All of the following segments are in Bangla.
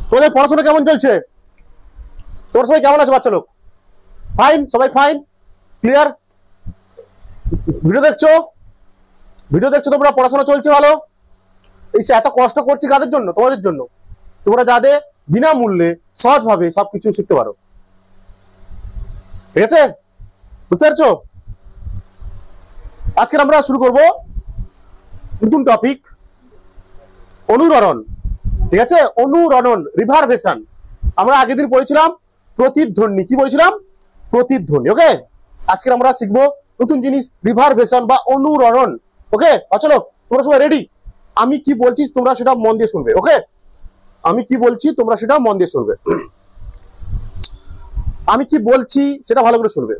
তোমাদের পড়াশোনা কেমন চলছে? তোমরা সবাই কেমন আছো বাচ্চা লোক? ফাইন, সবাই ফাইন, ক্লিয়ার? ভিডিও দেখছো? ভিডিও দেখছো তোমরা? পড়াশোনা চলছে ভালো? এই এত কষ্ট করছি কাদের জন্য? তোমাদের জন্য। তোমরা যাতে বিনামূল্যে সহজভাবে সবকিছু শিখতে পারো। ঠিক আছে? বুঝতে পারছো? আজকে আমরা শুরু করব নতুন টপিক, অনুরণন। ঠিক আছে? অনুরণন, রিভারভেশন। আমরা আগের দিন পড়েছিলাম প্রতিধ্বনি। কি বলেছিলাম? প্রতিধ্বনি। ওকে, আজকে আমরা শিখবো নতুন জিনিস, রিভারভেশন বা অনুরণন। ওকে, চলো তোমরা সবাই রেডি? আমি কি বলছি তোমরা সেটা মন দিয়ে শুনবে। ওকে, আমি কি বলছি তোমরা সেটা মন দিয়ে শুনবে। আমি কি বলছি সেটা ভালো করে শুনবে,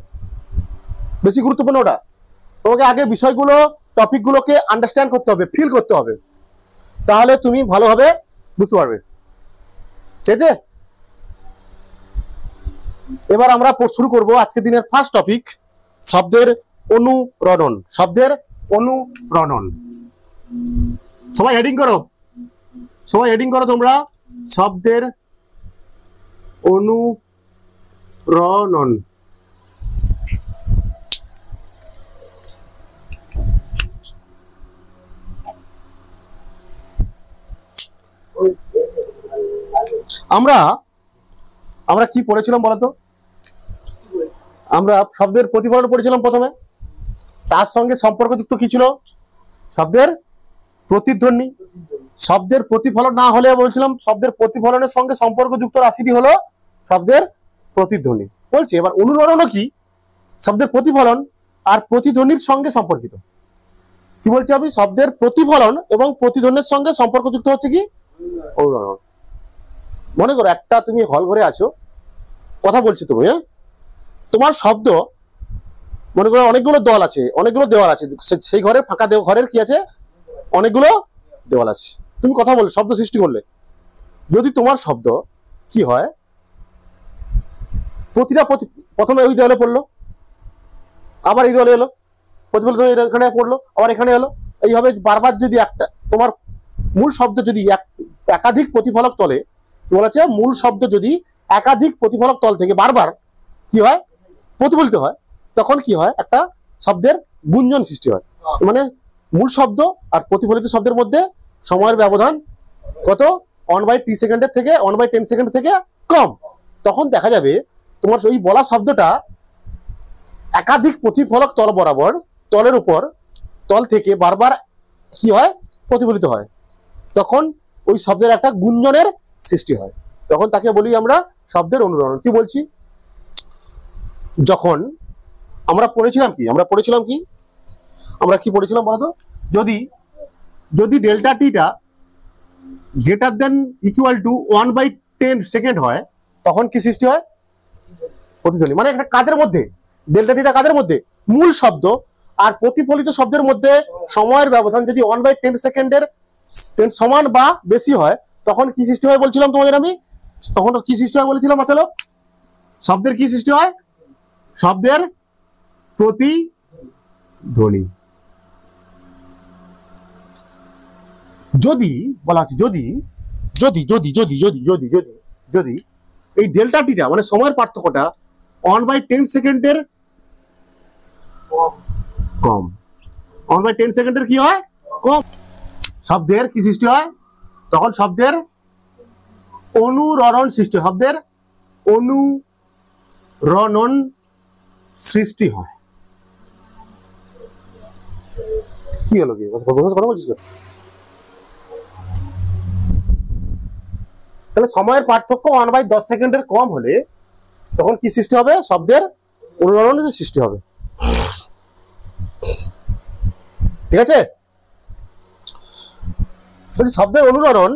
বেশি গুরুত্বপূর্ণ ওটা। তোমাকে আগে বিষয়গুলো, টপিকগুলোকে আন্ডারস্ট্যান্ড করতে হবে, ফিল করতে হবে, তাহলে তুমি ভালোভাবে বুঝতে পারবে। ঠিক আছে? এবার আমরা শুরু করব আজকের দিনের ফার্স্ট টপিক, শব্দের অনুরণন। শব্দের অনুরণন। সবাই হেডিং করো, সবাই হেডিং করো তোমরা। শব্দের অনুরণন। আমরা আমরা কি পড়েছিলাম বলতো? আমরা শব্দের প্রতিফলন পড়েছিলাম প্রথমে। তার সঙ্গে সম্পর্কযুক্ত কি ছিল? শব্দের প্রতিধ্বনি। শব্দের প্রতিফলন না হলে বলছিলাম শব্দের প্রতিফলনের সঙ্গে সম্পর্কযুক্ত রাশিটি হলো শব্দের প্রতিধ্বনি। বলছি এবার অনুরণনও কি? শব্দের প্রতিফলন আর প্রতিধ্বনির সঙ্গে সম্পর্কিত। কি বলছি আমি? শব্দের প্রতিফলন এবং প্রতিধ্বনির সঙ্গে সম্পর্কযুক্ত হচ্ছে কি? অনুরণন। মনে করো একটা তুমি হল ঘরে আছো, কথা বলছি তুমি, হ্যাঁ? তোমার শব্দ, মনে করো অনেকগুলো দল আছে, অনেকগুলো দেওয়াল আছে, সেই ঘরের ফাঁকা ঘরের কি আছে? অনেকগুলো দেওয়াল আছে। তুমি কথা বললে, শব্দ সৃষ্টি করলে, যদি তোমার শব্দ কি হয়, প্রতিটা প্রথমে ওই দেওয়ালে পড়লো, আবার এই দেওয়ালে এলো, প্রতিফলিত এখানে পড়লো, আবার এখানে এলো, এইভাবে বারবার যদি একটা তোমার মূল শব্দ যদি একাধিক প্রতিফলক তলে, বলেছে মূল শব্দ যদি একাধিক প্রতিফলক তল থেকে বারবার কি হয়? প্রতিফলিত হয়, তখন কি হয়? একটা শব্দের গুঞ্জন সৃষ্টি হয়। মানে মূল শব্দ আর প্রতিফলিত শব্দের মধ্যে সময়ের ব্যবধান কত? 1/t সেকেন্ডের থেকে 1/10 সেকেন্ড থেকে কম। তখন দেখা যাবে তোমার ওই বলা শব্দটা একাধিক প্রতিফলক তল বরাবর, তলের উপর, তল থেকে বারবার কি হয়? প্রতিফলিত হয়। তখন ওই শব্দের একটা গুঞ্জনের সৃষ্টি হয়। তখন তাকে বলি আমরা শব্দের অনুরণন। কি বলছি? যখন আমরা পড়েছিলাম কি? আমরা কি পড়েছিলাম বলতো? যদি delta theta greater than equal to 1/10 second হয়, তখন কি সৃষ্টি হয়? প্রতিধ্বনি। মানে একটা কাদের মধ্যে? ডেল্টা টিটা কাদের মধ্যে? মূল শব্দ আর প্রতিফলিত শব্দের মধ্যে সময়ের ব্যবধান যদি 1/10 সেকেন্ডের সমান বা বেশি হয়, তখন কি সৃষ্টি হয় বলছিলাম তোমাদের আমি? তখন কি সৃষ্টি হয় বলেছিলাম? চলো, শব্দের কি সৃষ্টি হয়? শব্দের প্রতিধ্বনি। যদি বলা হচ্ছে যদি যদি যদি যদি যদি যদি যদি যদি এই ডেল্টা টিটা মানে সময়ের পার্থক্যটা 1/10 সেকেন্ডের কম, 1/10 সেকেন্ডের কি হয়? কম, শব্দের কি সৃষ্টি হয়? তখন শব্দের অনুরণন সৃষ্টি, শব্দের অনুরণন সৃষ্টি হয়। কি হলো? কি কথা বলছিস? তাহলে সময়ের পার্থক্য 1/10 সেকেন্ডের কম হলে তখন কি সৃষ্টি হবে? শব্দের অনুরণনের সৃষ্টি হবে। ঠিক আছে? শব্দের অনুরণন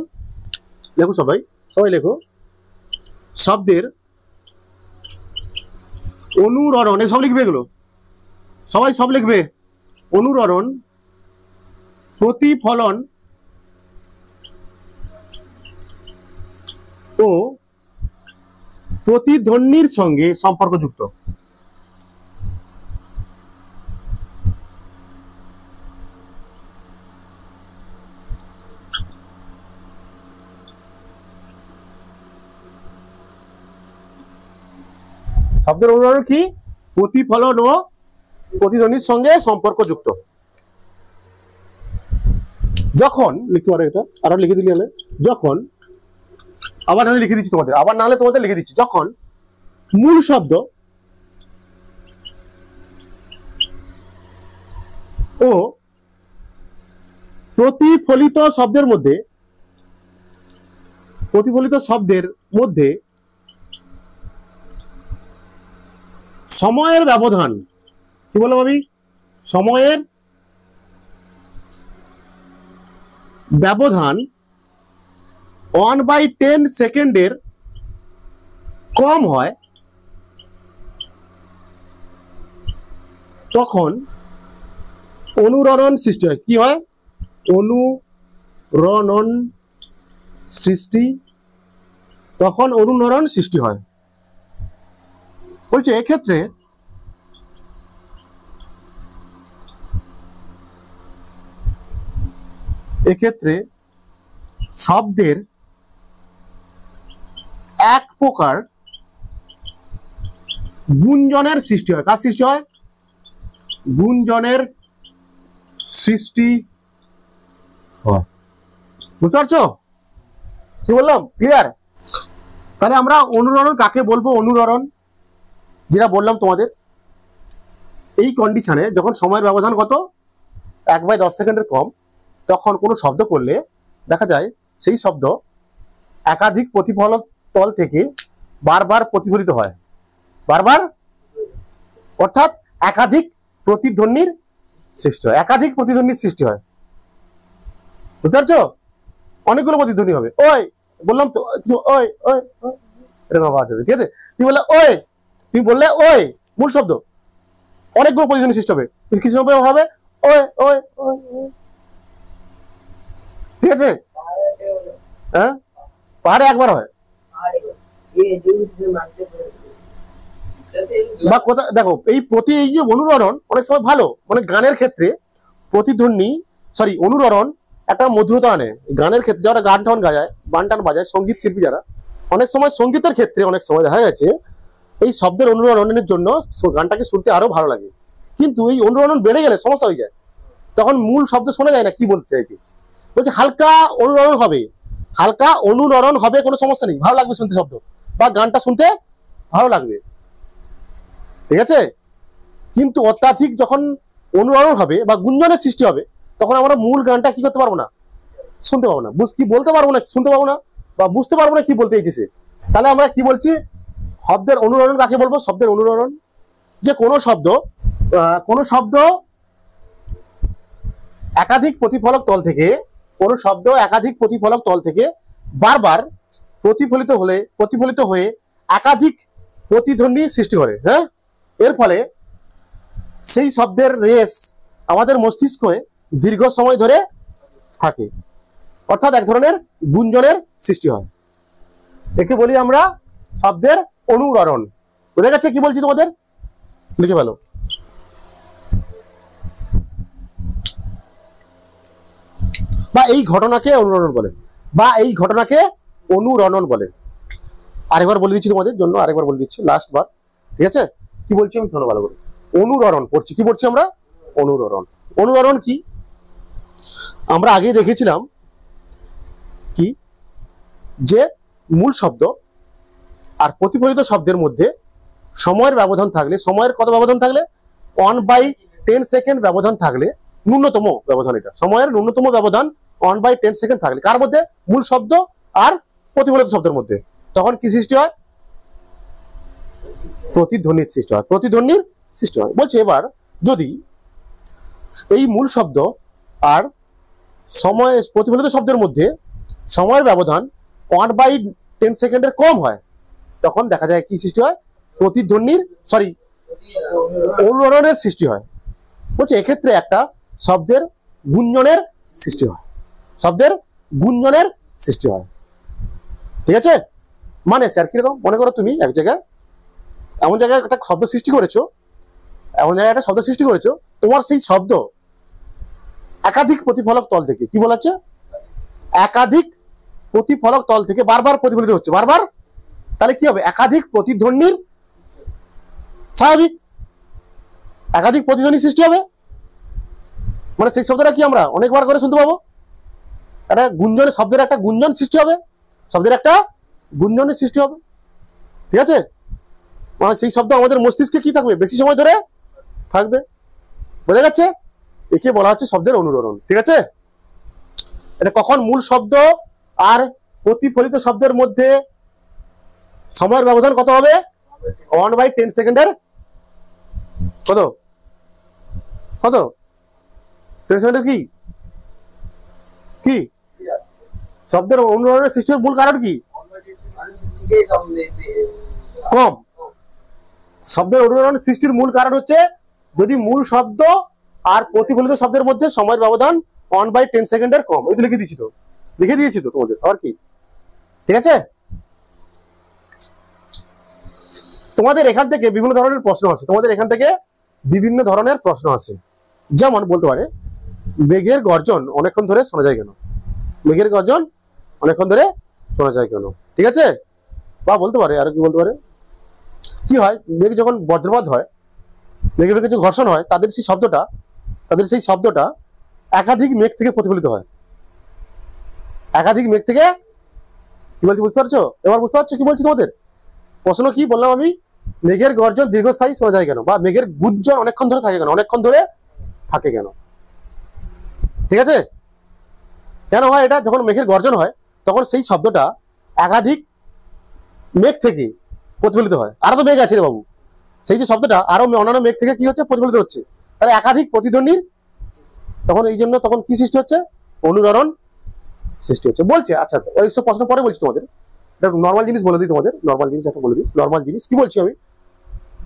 লেখো, সবাই সবাই লেখো। শব্দের অনুরণন, সব লিখবে এগুলো, সবাই সব লিখবে। অনুরণন প্রতিফলন ও প্রতিধ্বনির সঙ্গে সম্পর্কযুক্ত। শব্দের অনুরণন কি? প্রতিফলন ও প্রতিধ্বনির সঙ্গে সম্পর্কযুক্ত। যখন লিখতে পারো, এটা আরো লিখে দিলে হলে, যখন, আবার নাহলে লিখে দিচ্ছি তোমাদের, আবার নাহলে তোমাদের লিখে দিচ্ছি, যখন মূল শব্দ ও প্রতিফলিত শব্দের মধ্যে সময়ের ব্যবধান, কি বললাম আমি? সময়ের ব্যবধান 1/10 সেকেন্ডের কম হয়, তখন অনুরণন সৃষ্টি হয়। কি হয়? অনুরণন সৃষ্টি, তখন অনুরণন সৃষ্টি হয়। বলছে এক্ষেত্রে শব্দের এক প্রকার গুঞ্জনের সৃষ্টি হয়। কার সৃষ্টি হয়? গুঞ্জনের সৃষ্টি হয়। বুঝতে পারছো কি বললাম? ক্লিয়ার? তাহলে আমরা অনুরণন কাকে বলবো? অনুরণন যেটা বললাম তোমাদের, এই কন্ডিশনে যখন সময়ের ব্যবধান কত 1/10 সেকেন্ডের কম, তখন কোনো শব্দ করলে দেখা যায় সেই শব্দ একাধিক প্রতিফলন তল থেকে বারবার প্রতিফলিত হয়, বারবার, অর্থাৎ একাধিক প্রতিধ্বনির সৃষ্টি হয়, একাধিক প্রতিধ্বনির সৃষ্টি হয়। বুঝতে পারছো? অনেকগুলো প্রতিধ্বনি হবে। ওই বললাম তো, ওই ওই এরকম আওয়াজ হবে, ঠিক আছে? তুমি বললে ওই, তুমি বললে ওই, মূল শব্দ, অনেকগুলো প্রতিধ্বনি সৃষ্টি হবে। কিছু হবে ওই ওই ওই, ঠিক আছে? হ্যাঁ, পাহাড়ে একবার হয় বা কোথাও দেখো, এই যে অনুরণন অনেক সময় ভালো, মানে গানের ক্ষেত্রে প্রতিধ্বনি, অনুরণন একটা মধুরতা আনে। গানের ক্ষেত্রে যারা গান টান বাজায়, সঙ্গীত শিল্পী যারা, অনেক সময় সঙ্গীতের ক্ষেত্রে অনেক সময় দেখা গেছে এই শব্দের অনুরণনের জন্য গানটাকে শুনতে আরো ভালো লাগে। কিন্তু এই অনুরণন বেড়ে গেলে সমস্যা হয়ে যায়, তখন মূল শব্দ শোনা যায় না। কি বলতে চাইছিস? বলছে হালকা অনুরণন হবে, হালকা অনুরণন হবে, কোনো সমস্যা নেই, ভালো লাগবে শুনতে শব্দ, বা গানটা শুনতে ভালো লাগবে, ঠিক আছে? কিন্তু অত্যাধিক যখন অনুরণন হবে বা গুঞ্জনের সৃষ্টি হবে, তখন আমরা মূল গানটা কি করতে পারবো না, শুনতে পাবো না, কি বলতে পারবো না, শুনতে পাবো না, বা বুঝতে পারবো না কি বলতে চাইছে। তাহলে আমরা কি বলছি? শব্দের অনুরণন কাকে বলবো? শব্দের অনুরণন যে কোনো শব্দ একাধিক প্রতিফলক তল থেকে, কোনো শব্দ একাধিক প্রতিফলক তল থেকে বারবার প্রতিফলিত হয়ে একাধিক প্রতিধ্বনি সৃষ্টি করে। হ্যাঁ, এর ফলে সেই শব্দের রেশ আমাদের মস্তিষ্কে দীর্ঘ সময় ধরে থাকে, অর্থাৎ এক ধরনের গুঞ্জনের সৃষ্টি হয়। একে বলি আমরা শব্দের অনুরণন। বুঝে গেছে কি বলছি? তোমাদের লিখে ফেলো। বা এই ঘটনাকে অনুরণন বলে, বা এই ঘটনাকে অনুরণন বলে। আরেকবার বলে দিচ্ছি তোমাদের জন্য, আরেকবার বলে দিচ্ছি, লাস্ট বার, ঠিক আছে? কি বলছি আমি শোনো ভালো করে। অনুরণন পড়ছি, কি পড়ছি আমরা? অনুরণন। অনুরণন কি? আমরা আগে দেখেছিলাম কি, যে মূল শব্দ আর প্রতিফলিত শব্দের মধ্যে সময়ের ব্যবধান থাকলে, সময়ের কত ব্যবধান থাকলে? 1/10 সেকেন্ড ব্যবধান থাকলে, ন্যূনতম ব্যবধান, এটা সময়ের ন্যূনতম ব্যবধান 1/10 সেকেন্ড থাকলে, কার মধ্যে? মূল শব্দ আর প্রতিফলিত শব্দের মধ্যে, তখন কি সৃষ্টি হয়? প্রতিধ্বনির সৃষ্টি হয়, প্রতিধ্বনির সৃষ্টি হয়। বলছে এবার যদি এই মূল শব্দ আর প্রতিফলিত শব্দের মধ্যে সময়ের ব্যবধান 1/10 সেকেন্ডের কম হয়, তখন দেখা যায় কি সৃষ্টি হয়? অনুরণনের সৃষ্টি হয়। বলছে এক্ষেত্রে একটা শব্দের গুঞ্জনের সৃষ্টি হয়, শব্দের গুঞ্জনের সৃষ্টি হয়, ঠিক আছে? মানে স্যার কিরকম? মনে করো তুমি এক জায়গায়, এমন জায়গায় একটা শব্দ সৃষ্টি করেছো, তোমার সেই শব্দ একাধিক প্রতিফলক তল থেকে, কি বলা হচ্ছে? একাধিক প্রতিফলক তল থেকে বারবার প্রতিফলিত হচ্ছে, বারবার। তাহলে কি হবে? একাধিক প্রতিধ্বনির স্বাভাবিক। একাধিক প্রতিধ্বনি সৃষ্টি হবে, মানে সেই শব্দটা কি আমরা অনেকবার করে শুনতে পাবো, একটা গুঞ্জনের শব্দের একটা গুঞ্জন সৃষ্টি হবে, শব্দের একটা গুঞ্জনের সৃষ্টি হবে। ঠিক আছে, মানে সেই শব্দ আমাদের মস্তিষ্কে কি থাকবে, বেশি সময় ধরে থাকবে। বোঝা যাচ্ছে? একে বলা হচ্ছে শব্দের অনুরণন। ঠিক আছে, এটা কখন মূল শব্দ আর প্রতিফলিত শব্দের মধ্যে সময়ের ব্যবধান কত হবে? 1/10 সেকেন্ডের কত কত 10 সেকেন্ডের কি কি শব্দের অনুরণনের সৃষ্টির মূল কারণ কি? কম। শব্দের অনুরণন সৃষ্টির মূল কারণ হচ্ছে যদি মূল শব্দ আর প্রতিফলিত শব্দের মধ্যে সময়ের ব্যবধান 1/10 সেকেন্ডের কম। এই তো লিখে দিয়েছি, তো লিখে দিয়েছি তো তোমাদের, আর কি। ঠিক আছে, তোমাদের এখান থেকে বিভিন্ন ধরনের প্রশ্ন আছে, তোমাদের এখান থেকে বিভিন্ন ধরনের প্রশ্ন আছে। যেমন বলতে পারে মেঘের গর্জন অনেকক্ষণ ধরে শোনা যায় কেন? মেঘের গর্জন অনেকক্ষণ ধরে শোনা যায় কেন? ঠিক আছে, বা বলতে পারে আর কি বলতে পারে, কি হয় মেঘ যখন বজ্রপাত হয়, মেঘে মেঘে যে ঘর্ষণ হয়, তাদের সেই শব্দটা একাধিক মেঘ থেকে প্রতিফলিত হয়। একাধিক মেঘ থেকে, কি বলছি বুঝতে পারছো? এবার বুঝতে পারছো কি বলছি তোমাদের? প্রশ্ন কি বললাম আমি? মেঘের গর্জন দীর্ঘস্থায়ী শোনা যায় কেন, বা মেঘের গুঞ্জন অনেকক্ষণ ধরে থাকে কেন? অনেকক্ষণ ধরে থাকে কেন? ঠিক আছে, কেন হয় এটা? যখন মেঘের গর্জন হয় তখন সেই শব্দটা একাধিক মেঘ থেকে প্রতিফলিত হয়। আরো তো মেঘ আছে রে বাবু, সেই যে শব্দটা আরো অন্যান্য মেঘ থেকে কি হচ্ছে? প্রতিফলিত হচ্ছে। তাহলে একাধিক প্রতিধ্বনির তখন এই জন্য তখন কি সৃষ্টি হচ্ছে? অনুরণন সৃষ্টি হচ্ছে বলছে। আচ্ছা, এইসব প্রশ্ন পরে বলছি তোমাদের, নর্মাল জিনিস বলে দিই তোমাদের, নর্মাল জিনিস একটা বলে দিই। নর্মাল জিনিস কি বলছি আমি,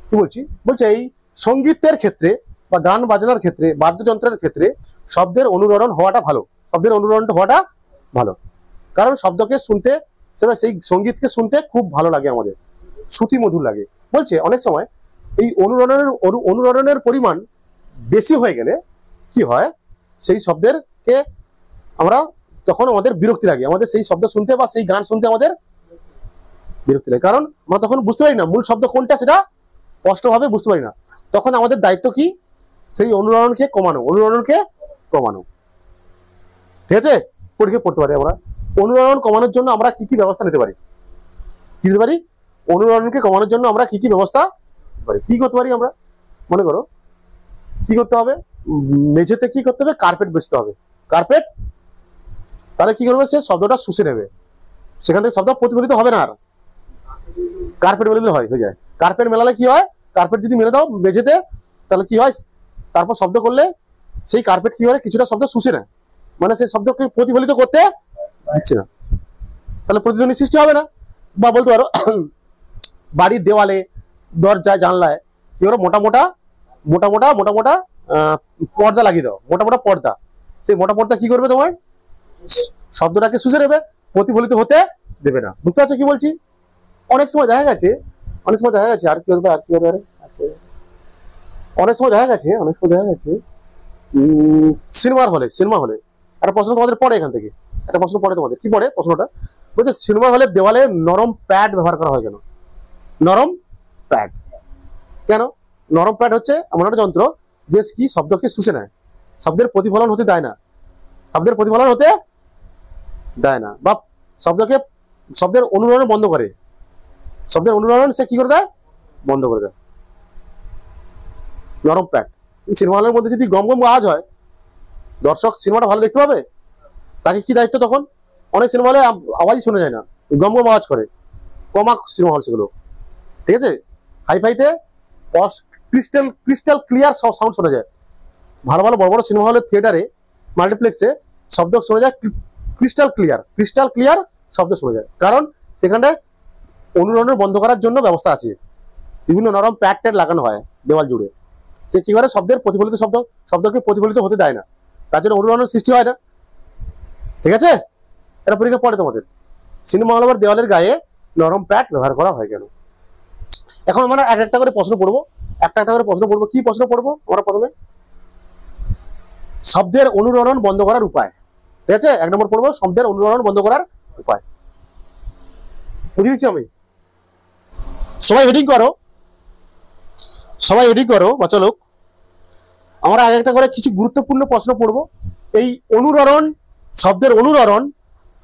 কি বলছি? বলছে এই সঙ্গীতের ক্ষেত্রে বা গান বাজনার ক্ষেত্রে, বাদ্যযন্ত্রের ক্ষেত্রে শব্দের অনুরণন হওয়াটা ভালো। শব্দের অনুরণনটা হওয়াটা ভালো, কারণ শব্দকে শুনতে, সেই সঙ্গীতকে শুনতে খুব ভালো লাগে আমাদের, শ্রুতি মধুর লাগে। বলছে অনেক সময় এই অনুরণনের পরিমাণ বেশি হয়ে গেলে কি হয়, সেই শব্দেরকে আমরা তখন আমাদের বিরক্তি লাগে, আমাদের সেই শব্দ শুনতে বা সেই গান শুনতে আমাদের বিরক্তি লাগে, কারণ আমরা তখন বুঝতে পারি না মূল শব্দ কোনটা, সেটা স্পষ্টভাবে বুঝতে পারি না। তখন আমাদের দায়িত্ব কি? সেই অনুরণনকে কমানো। ঠিক আছে, পরীক্ষা পড়তে পারি আমরা অনুরণন কমানোর জন্য আমরা কি কি ব্যবস্থা নিতে পারি। কি নিতে পারি? অনুরণনকে কমানোর জন্য আমরা কি কি ব্যবস্থা নিতে পারি? কি করতে পারি আমরা? মনে করো কি করতে হবে? মেঝেতে কি করতে হবে? কার্পেট বেচতে হবে। কার্পেট, তাহলে কি করবে? সে শব্দটা শুষে নেবে, সেখান থেকে শব্দ প্রতিফলিত হবে না আর। কার্পেট মেলে দিলে হয়ে যায়। কার্পেট মেলালে কি হয়? কার্পেট যদি মেলে দাও মেঝেতে, তাহলে কি হয়? তারপর শব্দ করলে সেই কার্পেট কি হয়? কিছুটা শব্দ শুষে নেয়, মানে সেই শব্দকে প্রতিফলিত করতে দিচ্ছে না, তাহলে প্রতিধ্বনি সৃষ্টি হবে না। বা বলতে পারো বাড়ির দেওয়ালে, দরজায়, জানলায় কি করো? মোটা মোটা পর্দা লাগিয়ে দাও, মোটা মোটা পর্দা। সেই মোটা পর্দা কি করবে? তোমার শব্দটাকে শুষে নেবে, প্রতিফলিত হতে দেবে না। বুঝতে পারছো কি বলছি? অনেক সময় দেখা গেছে আর কি হবে, অনেক সময় দেখা গেছে সিনেমা হলে একটা প্রশ্ন তোমাদের পড়ে, এখান থেকে একটা প্রশ্ন পড়ে তোমাদের। কি পড়ে প্রশ্নটা? বলছে সিনেমা হলের দেওয়ালে নরম প্যাড ব্যবহার করা হয় কেন? নরম প্যাড কেন? নরম প্যাড হচ্ছে এমন একটা যন্ত্র যে কি শব্দকে শুষে নেয়, শব্দের প্রতিফলন হতে দেয় না, বা শব্দের অনুরণন বন্ধ করে। শব্দের অনুরণন সে কি করে দেয়? বন্ধ করে দেয়। নরম প্যাড। সিনেমা হলের মধ্যে যদি গম গম আওয়াজ হয়, দর্শক সিনেমাটা ভালো দেখতে পাবে? তাকে কি দায়িত্ব তখন? অনেক সিনেমা হলে আওয়াজই শোনা যায় না, গম গম আওয়াজ করে, কমা সিনেমা হল সেগুলো। ঠিক আছে, হাইফাইতে ক্রিস্টাল ক্লিয়ার সাউন্ড শোনা যায়। ভালো ভালো বড় বড় সিনেমা হলের থিয়েটারে, মাল্টিপ্লেক্সে শব্দ শোনা যায় ক্রিস্টাল ক্লিয়ার শব্দ শোনা যায়, কারণ সেখানটায় অনুরণন বন্ধ করার জন্য ব্যবস্থা আছে, বিভিন্ন নরম প্যাড ট্যাড লাগানো হয় দেওয়াল জুড়ে। সে কি করে? শব্দের প্রতিফলিত শব্দকে প্রতিফলিত হতে দেয় না, তার জন্য অনুরণন সৃষ্টি হয় না। ঠিক আছে, এটা পরীক্ষা পড়ে তোমাদের। সিনেমা হল আবার দেওয়ালের গায়ে নরম প্যাড ব্যবহার করা হয় কেন? এখন আমরা একটা করে প্রশ্ন পড়বো, কি প্রশ্ন পড়বো আমরা? প্রথমে শব্দের অনুরণন বন্ধ করার উপায়। ঠিক আছে, 1 নম্বর পড়বো শব্দের অনুরণন বন্ধ করার উপায়। বুঝে দিচ্ছি আমি, সবাই হেডিং করো। সবাই রেডি করো বাচ্চা লোক, আমরা এক একটা করে কিছু গুরুত্বপূর্ণ প্রশ্ন পড়বো। এই অনুরণন, শব্দের অনুরণন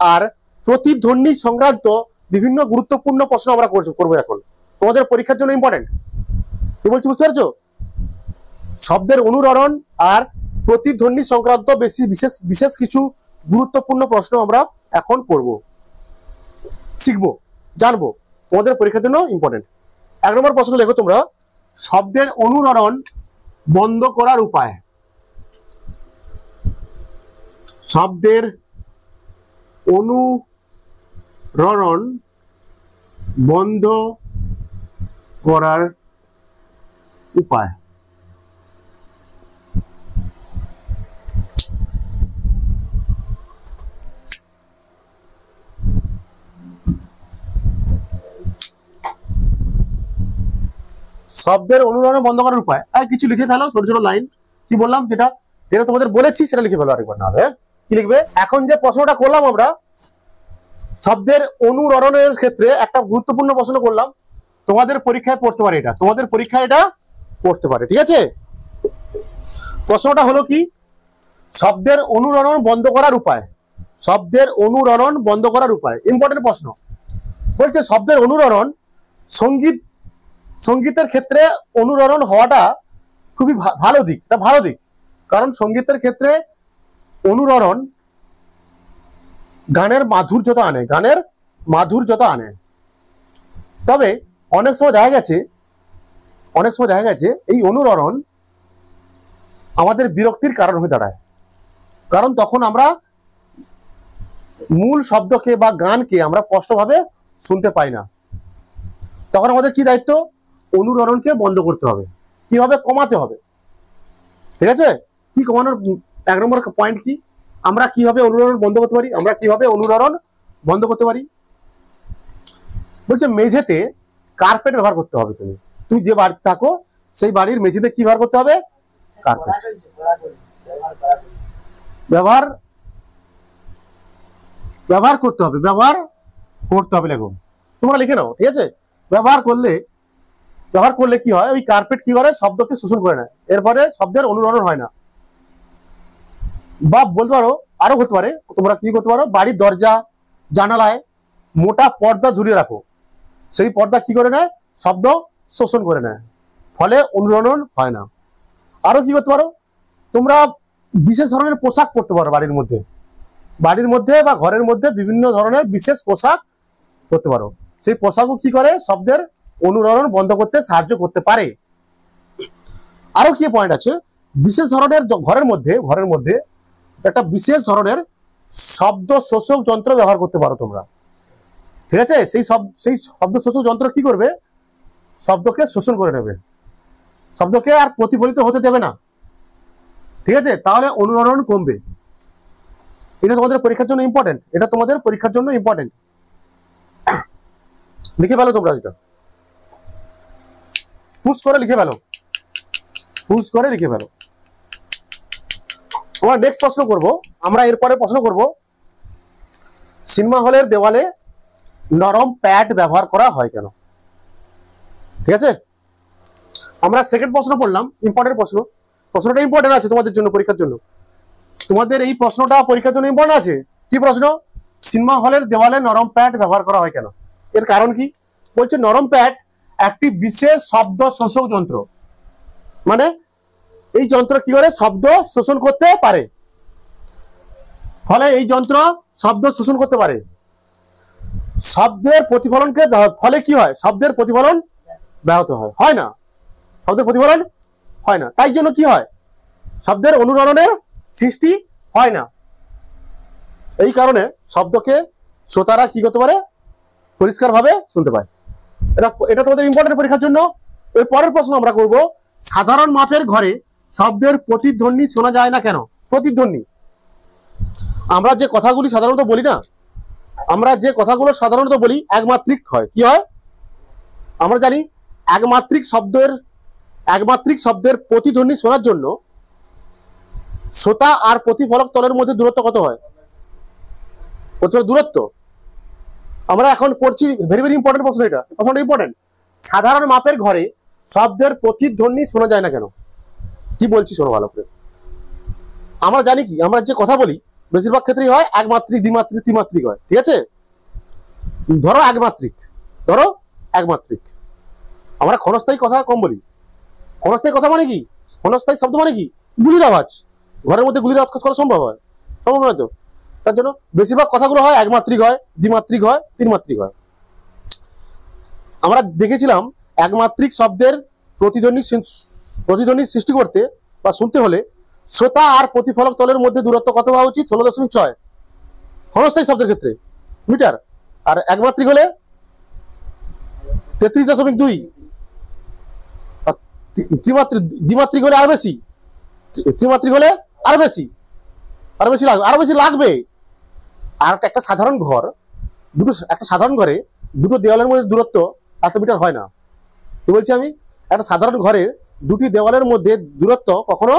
আর প্রতিধ্বনি সংক্রান্ত বিভিন্ন গুরুত্বপূর্ণ প্রশ্ন আমরা করবো এখন, তোমাদের পরীক্ষার জন্য ইম্পর্টেন্ট। কি বলছি বুঝতে পারছো? শব্দের অনুরণন আর প্রতিধ্বনি সংক্রান্ত বিশেষ বিশেষ কিছু গুরুত্বপূর্ণ প্রশ্ন আমরা এখন করব, শিখবো, জানবো, তোমাদের পরীক্ষার জন্য ইম্পর্টেন্ট। 1 নম্বর প্রশ্ন লেখো তোমরা, শব্দের অনুরণন বন্ধ করার উপায়। শব্দের অনুরণন বন্ধ করার উপায়। শব্দের অনুরণন বন্ধ করার উপায়, কিছু লিখে ফেলো, ছোট ছোট লাইন। কি বললাম, যেটা যেটা তোমাদের বলেছি সেটা লিখে ফেলো আরেকবার, না হবে। কি লিখবে? এখন যে প্রশ্নটা করলাম আমরা, শব্দের অনুরণনের ক্ষেত্রে একটা গুরুত্বপূর্ণ প্রশ্ন করলাম, তোমাদের পরীক্ষায় পড়তে পারে, এটা তোমাদের পরীক্ষায় এটা পড়তে পারে, ঠিক আছে? প্রশ্নটা হলো কি, শব্দের অনুরণন বন্ধ করার উপায়। শব্দের অনুরণন বন্ধ করার উপায়, ইম্পর্টেন্ট প্রশ্ন। বলছে শব্দের অনুরণন, সঙ্গীতের ক্ষেত্রে অনুরণন হওয়াটা খুবই ভালো দিক, এটা ভালো দিক। কারণ সঙ্গীতের ক্ষেত্রে অনুরণন গানের মাধুর্যতা আনে, গানের মাধুর্যতা আনে। তবে অনেক সময় দেখা গেছে এই অনুরণন আমাদের বিরক্তির কারণ হয়ে দাঁড়ায়। কারণ তখন আমরা মূল শব্দকে বা গানকে আমরা স্পষ্টভাবে শুনতে পাই না। তখন আমাদের কি দায়িত্ব? অনুরণনকে বন্ধ করতে হবে, কিভাবে কমাতে হবে, ঠিক আছে? কি কমানোর 1 নম্বর পয়েন্ট কি, আমরা কিভাবে অনুরণন বন্ধ করতে পারি? আমরা কিভাবে অনুরণন বন্ধ করতে পারি? বলছে মেঝেতে কার্পেট ব্যবহার করতে হবে। তুমি যে বাড়িতে থাকো সেই বাড়ির মেঝেতে কি ব্যবহার করতে হবে? কার্পেট ব্যবহার করতে হবে, ব্যবহার করতে হবে। লেখো, তোমরা লিখে নাও, ঠিক আছে? ব্যবহার করলে কি হয়, ওই কার্পেট কি করে, শব্দকে শোষণ করে নেয়, এরপরে শব্দের অনুরণন হয় না। বা বলতে পারো, আরো হতে পারে, তোমরা কি করতে পারো, বাড়ির দরজা জানালায় মোটা পর্দা ঝুলিয়ে রাখো, সেই পর্দা কি করে নেয়, শব্দ শোষণ করে নেয়, ফলে অনুরণন হয় না। আরো কি করতে পারো, তোমরা বিশেষ ধরনের পোশাক পরতে পারো বাড়ির মধ্যে বা ঘরের মধ্যে বিভিন্ন ধরনের বিশেষ পোশাক পরতে পারো, সেই পোশাকও কি করে, শব্দের অনুরণন বন্ধ করতে সাহায্য করতে পারে। আরো কি পয়েন্ট আছে, বিশেষ ধরনের ঘরের মধ্যে একটা বিশেষ ধরনের শব্দ শোষক যন্ত্র ব্যবহার করতে পারো তোমরা, ঠিক আছে? সেই শব্দ শোষক যন্ত্র কি করবে, শব্দকে শোষণ করে নেবে, শব্দকে আর প্রতিফলিত হতে দেবে না, ঠিক আছে? তাহলে অনুরণন কমবে। এটা তোমাদের পরীক্ষার জন্য ইম্পর্টেন্ট, লিখে ফেলো তোমরা, এটা পুশ করে লিখে ফেলো। আমরা নেক্সট প্রশ্ন করব, আমরা এরপরে প্রশ্ন করব, সিনেমা হলের দেওয়ালে নরম প্যাড ব্যবহার করা হয় কেন? ঠিক আছে, আমরা সেকেন্ড প্রশ্ন পড়লাম, ইম্পর্টেন্ট প্রশ্নটা ইম্পর্টেন্ট আছে তোমাদের জন্য, পরীক্ষার জন্য। তোমাদের এই প্রশ্নটা পরীক্ষার জন্য ইম্পর্টেন্ট আছে। কি প্রশ্ন? সিনেমা হলের দেওয়ালে নরম প্যাড ব্যবহার করা হয় কেন? এর কারণ কি? বলছে নরম প্যাড একটি বিশেষ শব্দ শোষক যন্ত্র, মানে এই যন্ত্র কি করে, শব্দ শোষণ করতে পারে, ফলে এই যন্ত্র শব্দ শোষণ করতে পারে। শব্দের প্রতিফলনকে ফলে কি হয়, শব্দের প্রতিফলন ব্যাহত হয় না, শব্দের প্রতিফলন হয় না। তাই জন্য কি হয়, শব্দের অনুরণনের সৃষ্টি হয় না। এই কারণে শব্দকে শ্রোতারা কি করতে পারে, পরিষ্কারভাবে শুনতে পায়। এটা তোমাদের ইম্পর্টেন্ট পরীক্ষার জন্য। এর পরের প্রশ্ন আমরা করব, সাধারণ মাপের ঘরে শব্দের প্রতিধ্বনি শোনা যায় না কেন? প্রতিধ্বনি, আমরা যে কথাগুলি সাধারণত বলি না, একমাত্রিক হয়। কি হয়? আমরা জানি একমাত্রিক শব্দের প্রতিধ্বনি শোনার জন্য শ্রোতা আর প্রতিফলক তলের মধ্যে দূরত্ব কত হয়? দূরত্ব আমরা এখন পড়ছি, ভেরি ভেরি ইম্পর্টেন্ট প্রশ্ন, এটা প্রশ্নটা ইম্পর্টেন্ট। সাধারণ মাপের ঘরে শব্দের প্রতিধ্বনি শোনা যায় না কেন? কি বলছি শোনো ভালো করে। আমরা জানি কি, আমরা যে কথা বলি বেশিরভাগ ক্ষেত্রেই হয় একমাত্রিক, দ্বিমাত্রিক, ত্রিমাত্রিক হয়। ঠিক আছে, ধরো একমাত্রিক, ধরো একমাত্রিক। আমরা ক্ষণস্থায়ী কথা কম বলি। ক্ষণস্থায়ী কথা মানে কি, ক্ষণস্থায়ী শব্দ মানে কি, গুলির আওয়াজ। ঘরের মধ্যে গুলির আওয়াজ করা সম্ভব হয়? সম্ভব নয় তো। তার জন্য বেশিরভাগ কথাগুলো হয় একমাত্রিক হয়, দ্বিমাত্রিক হয়, তিনমাত্রিক হয়। আমরা দেখেছিলাম একমাত্রিক শব্দের প্রতিধ্বনি সৃষ্টি করতে বা শুনতে হলে শ্রোতা আর প্রতিফলক তলের মধ্যে দূরত্ব কত হওয়া উচিত? 16.6 ক্ষণস্থায়ী শব্দের ক্ষেত্রে মিটার। আর একমাত্রিক হলে 33.2। দ্বিমাত্রিক হলে আর বেশি, ত্রিমাত্রিক হলে আর বেশি, আরো বেশি লাগবে। আর একটা সাধারণ ঘর, একটা সাধারণ ঘরে দুটো দেওয়ালের মধ্যে দূরত্ব এত মিটার হয় না। কি বলছি আমি? একটা সাধারণ ঘরের দুটি দেওয়ালের মধ্যে দূরত্ব কখনো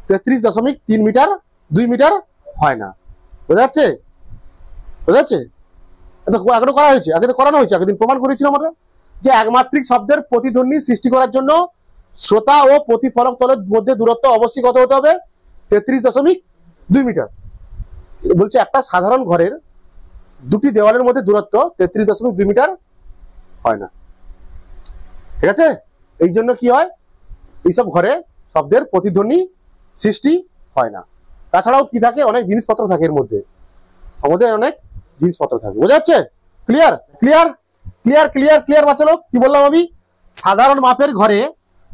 33.3 মিটার, 2 মিটার হয় না। বোঝা যাচ্ছে? বোঝা যাচ্ছে? আগে করা হয়েছে, আগে তো করানো হয়েছে, আগের দিন প্রমাণ করেছিলাম আমরা যে একমাত্রিক শব্দের প্রতিধ্বনি সৃষ্টি করার জন্য শ্রোতা ও প্রতিফলক তলের মধ্যে দূরত্ব অবশ্যই কত হতে হবে? 33.2 মিটার। বলছে একটা সাধারণ ঘরের দুটি দেওয়ালের মধ্যে দূরত্ব 33.2 মিটার হয় না। ঠিক আছে, এই জন্য কি হয়, এইসব ঘরে শব্দের প্রতিধ্বনি সৃষ্টি হয় না। তাছাড়াও কি থাকে, অনেক জিনিসপত্র থাকে এর মধ্যে, আমাদের অনেক জিনিসপত্র থাকে। বোঝা যাচ্ছে? Clear clear clear clear clear বাচ্চা লোক, কি বললাম আমি? সাধারণ মাপের ঘরে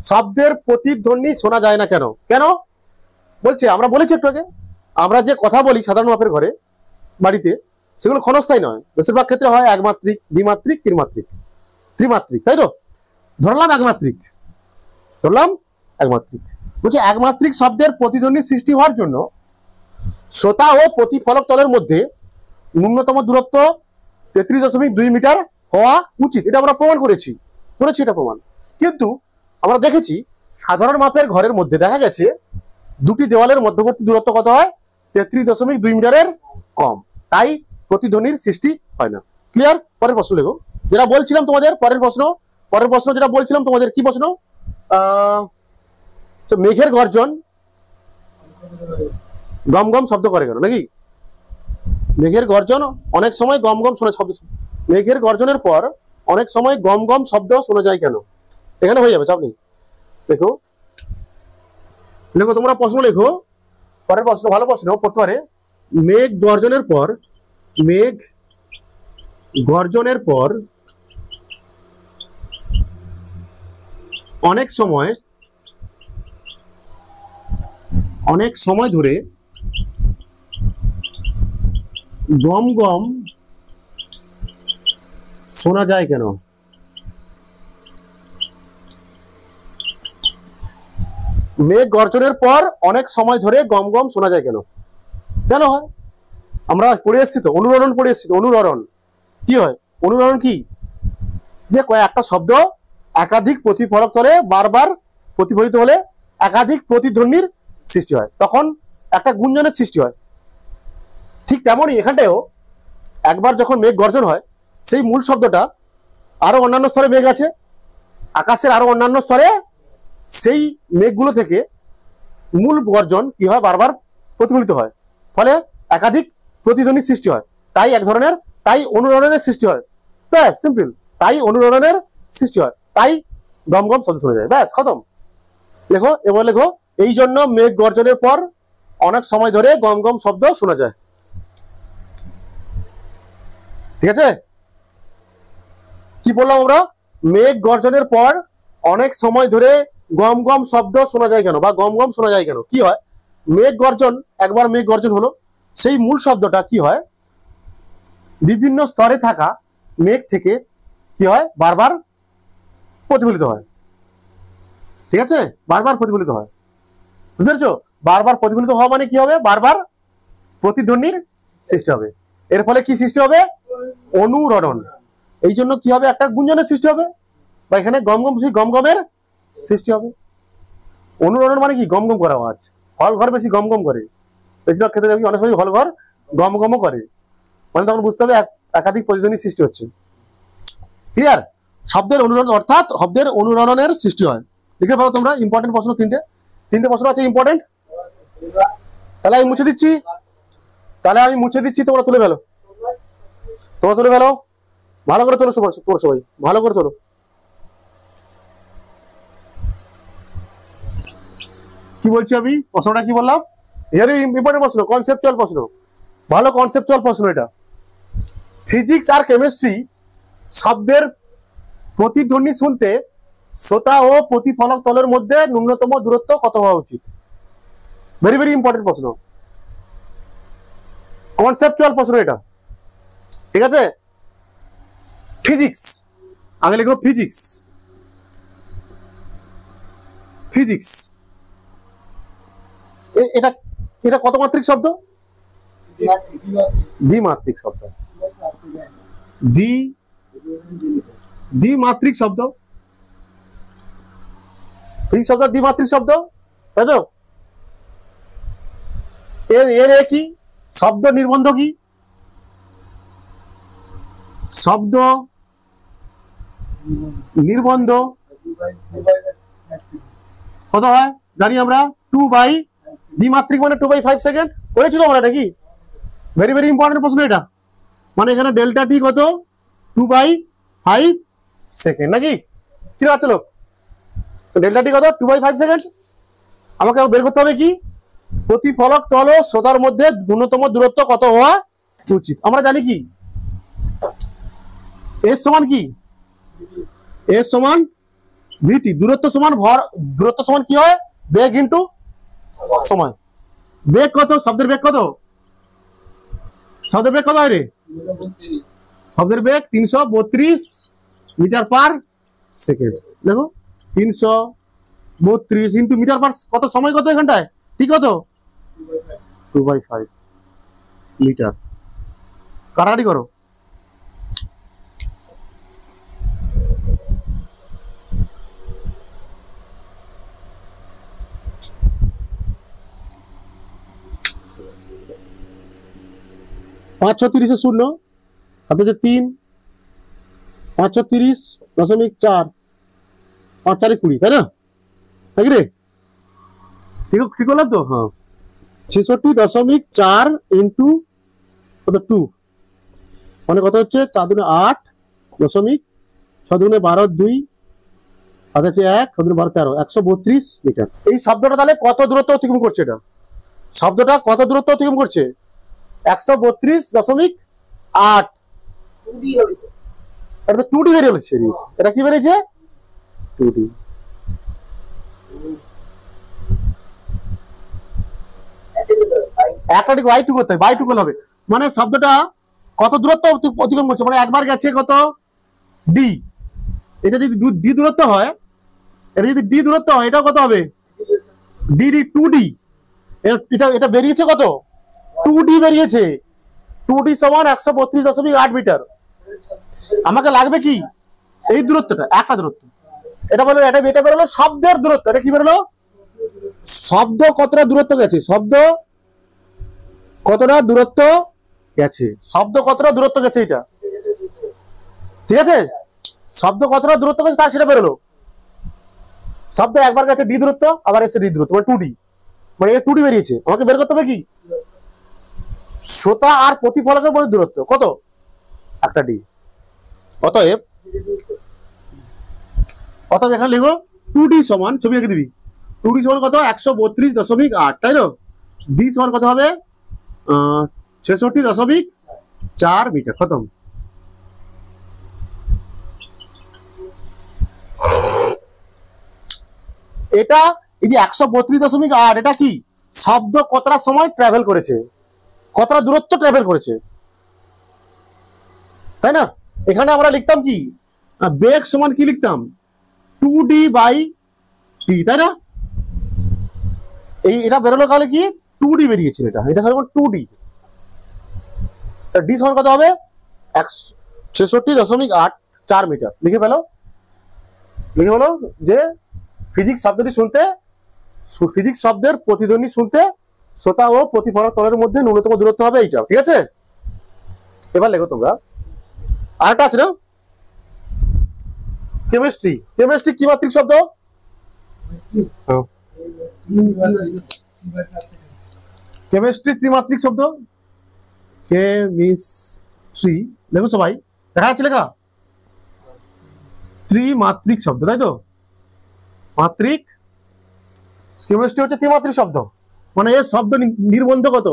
শব্দের প্রতিধ্বনি শোনা যায় না কেন? কেন বলছে, আমরা বলেছি একটু আগে, আমরা যে কথা বলি সাধারণ মাপের ঘরে বাড়িতে, সেগুলো ক্ষণস্থায়ী নয়। বেশিরভাগ ক্ষেত্রে হয় একমাত্রিক, দ্বিমাত্রিক, ত্রিমাত্রিক, তাই তো? ধরলাম একমাত্রিক, বলছে একমাত্রিক শব্দের প্রতিধ্বনি সৃষ্টি হওয়ার জন্য শ্রোতা ও প্রতিফলক তলের মধ্যে ন্যূনতম দূরত্ব 33.2 মিটার হওয়া উচিত। এটা আমরা প্রমাণ করেছি এটা প্রমাণ। কিন্তু আমরা দেখেছি সাধারণ মাপের ঘরের মধ্যে দেখা গেছে দুটি দেওয়ালের মধ্যবর্তী দূরত্ব কত হয়? 33.2 মিটারের কম, তাই প্রতিধ্বনির সৃষ্টি হয় না। ক্লিয়ার? পরের প্রশ্ন লেখো, যেটা বলছিলাম তোমাদের। পরের প্রশ্ন যেটা বলছিলাম তোমাদের, কি প্রশ্ন? মেঘের গর্জন গম গম শব্দ করে কেন? নাকি মেঘের গর্জন অনেক সময় গম গম শোনা শব্দ, মেঘের গর্জনের পর অনেক সময় গম গম শব্দ শোনা যায় কেন? এখানে হয়ে যাবে, চাপ নেই। দেখো তোমরা প্রশ্ন লেখো। পরের প্রশ্ন ভালো প্রশ্ন পড়তে পারে। মেঘ গর্জনের পর অনেক সময় ধরে গম গম শোনা যায় কেন? মেঘ গর্জনের পর অনেক সময় ধরে গম গম শোনা যায় কেন? কেন হয়? আমরা পড়ে এসেছি তো, অনুরণন পড়ে এসেছি তো। অনুরণন কি হয়? অনুরণন কি? যে একটা শব্দ একাধিক প্রতিফলক তলে বারবার প্রতিফলিত হলে একাধিক প্রতিধ্বনির সৃষ্টি হয়, তখন একটা গুঞ্জনের সৃষ্টি হয়। ঠিক তেমনই এখানটাও একবার যখন মেঘ গর্জন হয়, সেই মূল শব্দটা আরো অন্যান্য স্তরে মেঘ আছে, আকাশের আরো অন্যান্য স্তরে, সেই মেঘগুলো থেকে মূল গর্জন কি হয়? বারবার প্রতিফলিত হয়, ফলে একাধিক প্রতিধ্বনির সৃষ্টি হয়। তাই অনুরণনের সৃষ্টি হয়। ব্যাস, সিম্পল। তাই অনুরণনের সৃষ্টি হয়, তাই গম গম শব্দ শোনা যায়। ব্যাস, খতম। লেখো, এবার লেখো, এই জন্য মেঘ গর্জনের পর অনেক সময় ধরে গম গম শব্দ শোনা যায়। ঠিক আছে? কি বললাম আমরা? মেঘ গর্জনের পর অনেক সময় ধরে গম গম শব্দ শোনা যায় কেন, বা গম গম শোনা যায় কেন? কি হয়? একবার মেঘ গর্জন হলো, সেই মূল শব্দটা কি হয়? বিভিন্ন স্তরে থাকা মেঘ থেকে কি হয়? বারবার প্রতিফলিত হয়। ঠিক আছে? বারবার প্রতিফলিত হয়। বুঝতে পেরেছো? বারবার প্রতিফলিত হওয়া মানে কি হবে? বারবার প্রতিধ্বনির সৃষ্টি হবে। এর ফলে কি সৃষ্টি হবে? অনুরণন। এই জন্য কি হবে? একটা গুঞ্জনের সৃষ্টি হবে, বা এখানে গমগমের সৃষ্টি হবে। অনুরণন মানে কি? গমগম করা আওয়াজ। হল ঘর বেশি গমগম করে, বেশিরভাগ ক্ষেত্রে দেখি অনেক সময় হল ঘর গমগমও করে, মানে তখন বুঝতে হবে একাধিক প্রতিধ্বনির সৃষ্টি হচ্ছে। ক্লিয়ার? শব্দের অনুরণন অর্থাৎ শব্দের অনুরণনের সৃষ্টি হয়। লিখে ফেলো তোমরা ইম্পর্টেন্ট প্রশ্ন, তিনটে প্রশ্ন আছে ইম্পর্টেন্ট। তাহলে আমি মুছে দিচ্ছি, তোমরা তুলে ফেলো, ভালো করে তোলো সবাই ভালো করে তোলো। কি বলছি আমি, প্রশ্নটা কি বললাম, এর ইম্পর্টেন্ট প্রশ্ন, কনসেপচুয়াল প্রশ্ন, ভালো কনসেপচুয়াল প্রশ্ন এটা। ফিজিক্স আর কেমিস্ট্রি শব্দের প্রতিধ্বনি শুনতে শ্রোতা ও প্রতিফলক তলের মধ্যে ন্যূনতম দূরত্ব কত হওয়া উচিত? ভেরি ভেরি ইম্পর্টেন্ট প্রশ্ন, কনসেপচুয়াল প্রশ্ন এটা, ঠিক আছে। ফিজিক্স আগে লিখো, ফিজিক্স এটা এটা কত মাত্রিক শব্দ? দ্বিমাত্রিক শব্দ, দ্বিমাত্রিক শব্দ, ফিজিক্স শব্দ দ্বিমাত্রিক শব্দ, তাই তো। এর কি শব্দ নির্বন্ধ, কি শব্দ নির্বন্ধ কত হয় জানি আমরা, 2/, দ্বিমাত্রিক মানে 2/5 সেকেন্ড। করেছিল আমরা নাকি? ভেরি ভেরি ইম্পর্টেন্ট প্রশ্ন এটা। মানে এখানে ডেল্টা টি কত? 2/5 সেকেন্ড নাকি? কি বাচ্চা লোক, ডেল্টা টি কত? 2/5 সেকেন্ড। আমাকে বের করতে হবে কি, প্রতিফলক তল ও শ্রোতার মধ্যে ন্যূনতম দূরত্ব কত হওয়া উচিত। আমরা জানি কি এস সমান কি, এস সমান ভিটি, দূরত্ব সমান ভর, দূরত্ব সমান কি হয়, বেগ ইন্টু সময়। বেগ কত, শব্দের বেগ কত, শব্দের বেগ কত হয় রে? শব্দের বেগ 332 মিটার পার সেকেন্ড। দেখো 332 ইন্টু মিটার পার, কত সময় কত এখানটায়, ঠিক কত? 2/5 মিটার। কাটাকাটি করো। পাঁচ 36 শূন্য, হাতে হচ্ছে 3, 530.4, 5 4 20, তাই না? তাই রে, ঠিক বললাম তো? হ্যাঁ, 66.4 ইন্টু কত 2, মানে কত হচ্ছে 4 দুগুণে 8 দশমিক, 6 দুগুণে 12, 2 হাতে আছে 1, 6 দুগুণে 12 13, 132 মিটার। এই শব্দটা তাহলে কত দূরত্ব অতিক্রম করছে? এটা শব্দটা কত দূরত্ব অতিক্রম করছে? 132.8। এটা তো 2D বেরিয়েছে, এটা কি বেরিয়েছে? 2D। একটা y2 করতে হবে, y2 করলে হবে। মানে শব্দটা কত দূরত্ব অতিক্রম করছে, মানে একবার গেছে কত d, এটা যদি d দূরত্ব হয়, এটা যদি d দূরত্ব হয়, এটাও কত হবে? d 2D। এটা বেরিয়েছে কত? 2D বেরিয়েছে। 2D সমান 132.8 মিটার। আমাকে লাগবে কি, এই দূরত্বটা, একটা দূরত্ব। এটা বলো, এটা বেরোলো শব্দের দূরত্ব। এটা কি বেরোলো? শব্দ কতটা দূরত্ব গেছে, শব্দ কতটা দূরত্ব গেছে, শব্দ কতটা দূরত্ব গেছে, এটা ঠিক আছে। শব্দ কতটা দূরত্ব গেছে তার সেটা বেরোলো। শব্দ একবার গেছে d দূরত্ব, আবার এসে d দূরত্ব, মানে 2D, মানে এটা 2D বেরিয়েছে। আমাকে বের করতে হবে কি, শ্রোতা আর প্রতিফলকের মধ্যে দূরত্ব কত, একটা d। অতএব এখানে লিখো 2D সমান, ছবি এঁকে দিবি, 2D সমান কত? 132.8, তাই তো। d সমান কত হবে? 66.4 মিটার। খতম। এটা এই যে 132.8, এটা কি শব্দ কতটা সময় ট্রাভেল করেছে, কতটা দূরত্ব ট্রাভেল করেছে, তাই না। এখানে আমরা লিখতাম কি, বেগ সমান কি লিখতাম, 2D/t, তাই না। এটা বেরোলো কালে কি 2D বেরিয়েছিল, এটা সমান 2D। d সমান কত হবে? 66.84 মিটার। লিখে ফেলো যে ফিজিক্স শব্দটি শুনতে, ফিজিক্স শব্দের প্রতিধ্বনি শুনতে শ্রোতা ও প্রতিফলক তলের মধ্যে ন্যূনতম দূরত্ব হবে এইটা, ঠিক আছে। এবার লেখো তোমরা, আরেকটা আছে না, কেমিস্ট্রি, কেমিস্ট্রি কি মাত্রিক শব্দ? কেমিস্ট্রি ত্রিমাত্রিক শব্দ। কেমিস্ট্রি দেখো সবাই, দেখা যাচ্ছে লেখা? ত্রিমাত্রিক শব্দ, তাই তো? মাত্রিক, কেমিস্ট্রি হচ্ছে ত্রিমাত্রিক শব্দ। মানে এর শব্দ নির্বন্ধ কত?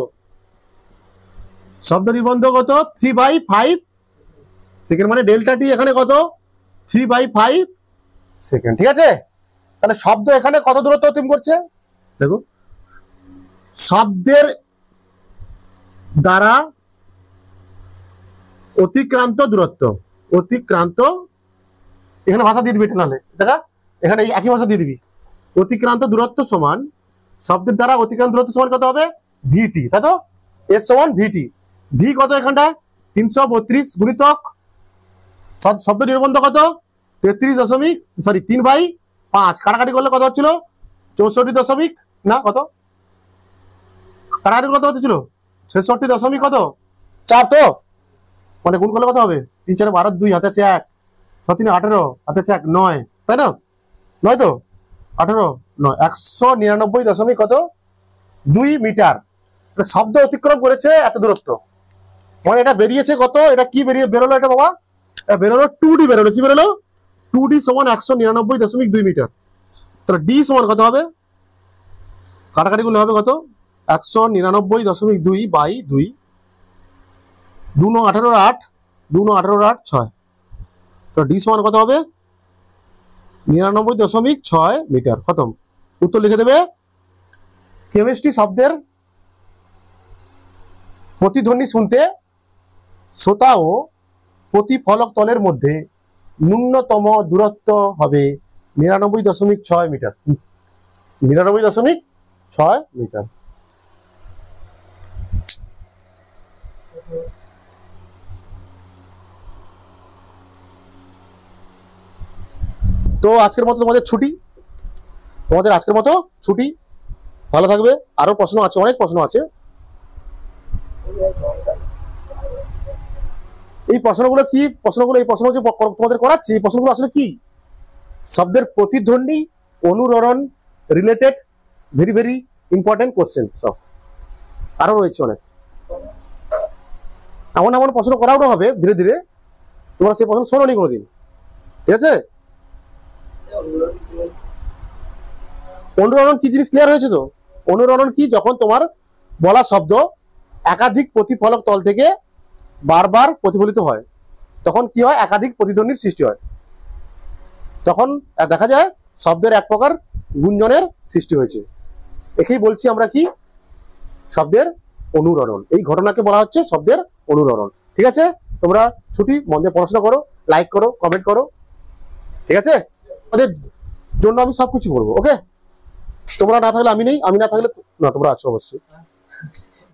শব্দ নির্বন্ধ কত? 3/5 সেকেন্ড। মানে ডেল্টা টি এখানে কত? 3/5 সেকেন্ড। ঠিক আছে, তাহলে শব্দ এখানে কত দূরত্ব অতিক্রম করছে? দেখো, শব্দের দ্বারা অতিক্রান্ত দূরত্ব, অতিক্রান্ত, এখানে ভাষা দিয়ে দিবি, এটা নাহলে দেখা, এখানে একই ভাষা দিয়ে দিবি। অতিক্রান্ত দূরত্ব সমান, শব্দের দ্বারা অতিক্রান্ত দূরত্ব সমান কত হবে? ভিটি, তাই তো? এস সমান ভিটি। ভি কত এখানটা? 332 গুণিতক শব্দ নির্বন্ধ কত? 3.5, কাটাকাটি করলে কত হচ্ছিল? 64 না কত? কাটাকাটি কত হচ্ছিল? 66 কত 4 তো, মানে গুণ করলে কত হবে? 3 4 12 2 হাতে আছে 1, 6 3 18 হাতে আছে 1 9, তাই না? 9 তো, 18 9, 199 কত 2 মিটার শব্দ অতিক্রম করেছে এত দূরত্ব। মানে এটা বেরিয়েছে কত? এটা কি বেরোলো এটা বাবা? এটা বেরোলো 2D বেরোলো। কি বেরোলো? 2D সমান 199.2 মিটার। তাহলে ডি সমান কত হবে? কাটাকাটি গুলো হবে কত? 199.2 বাই 2, 2 9 18 8, 2 9 18 8 6। তো ডি সমান কত হবে? 99.6 মিটার। খতম, উত্তর লিখে দেবে। কেমিস্ট্রি শব্দের প্রতিধ্বনি শুনতে শ্রোতা ও প্রতিফলক তলের মধ্যে ন্যূনতম দূরত্ব হবে 99.6 মিটার। 99.6 মিটার। তো আজকের মতো তোমাদের ছুটি, আজকের মতো ছুটি। ভালো থাকবে। আরো প্রশ্ন আছে, অনেক প্রশ্ন আছে। এই প্রশ্নগুলো কি? এই প্রশ্ন যে তোমাদের করাচ্ছি, এই প্রশ্নগুলো আসলে কি? শব্দের প্রতিধ্বনি, অনুরণন related very very important question সব। আরো রয়েছে অনেক, এমন এমন প্রশ্ন করাও হবে ধীরে ধীরে। তোমরা সেই প্রশ্ন শোনোনি কোনোদিন, ঠিক আছে? অনুরণন কি জিনিস ক্লিয়ার হয়েছে তো? অনুরণন কি? যখন তোমার বলা শব্দ একাধিক প্রতিফলক তল থেকে বারবার প্রতিফলিত হয়, তখন কি হয়? একাধিক প্রতিধ্বনির সৃষ্টি হয়। তখন দেখা যায় শব্দের এক প্রকার গুঞ্জনের সৃষ্টি হয়েছে। একেই বলছি আমরা কি? শব্দের অনুরণন। এই ঘটনাকে বলা হচ্ছে শব্দের অনুরণন। ঠিক আছে, তোমরা ছুটি, মন দিয়ে পড়াশোনা করো, লাইক করো, কমেন্ট করো, ঠিক আছে? আমাদের জন্য আমি সবকিছু করবো। ওকে, তোমরা না থাকলে আমি নেই, আমি না থাকলে না তোমরা আছো অবশ্যই।